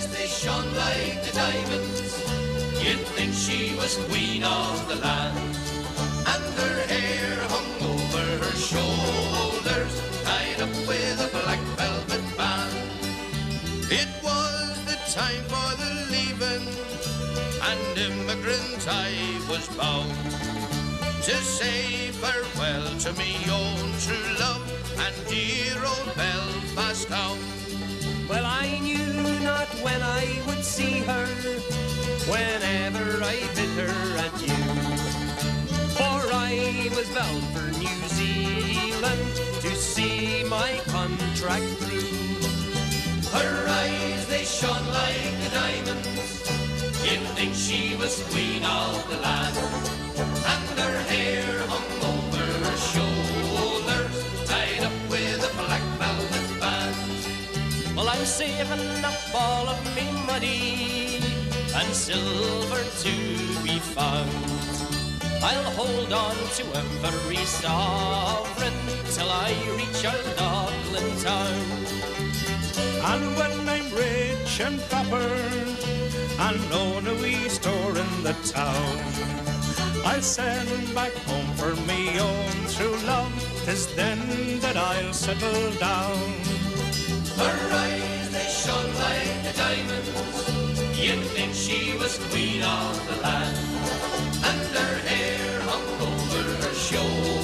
eyes, they shone like the diamonds. You'd think she was queen of the land. And her hair hung over her shoulders, tied up with a black velvet band. It was the time for the leaving, and immigrant I was bound to say farewell to me own true love and dear old Belfast town. Well, I knew not when I would see her, whenever I bid her adieu. For I was bound for New Zealand to see my contract through. Her eyes, they shone like the diamonds. You'd think she was queen of the land. And her hair hung over her shoulders, tied up with a black velvet band. Well, I'm saving up all of me money and silver to be found. I'll hold on to every sovereign till I reach our Dublin town. And when I'm rich and proper and own a wee store in the town, I'll send back home for me own true love. 'Tis then that I'll settle down. Her eyes, they shone like the diamonds. You'd think she was queen of the land. And her hair hung over her shoulders,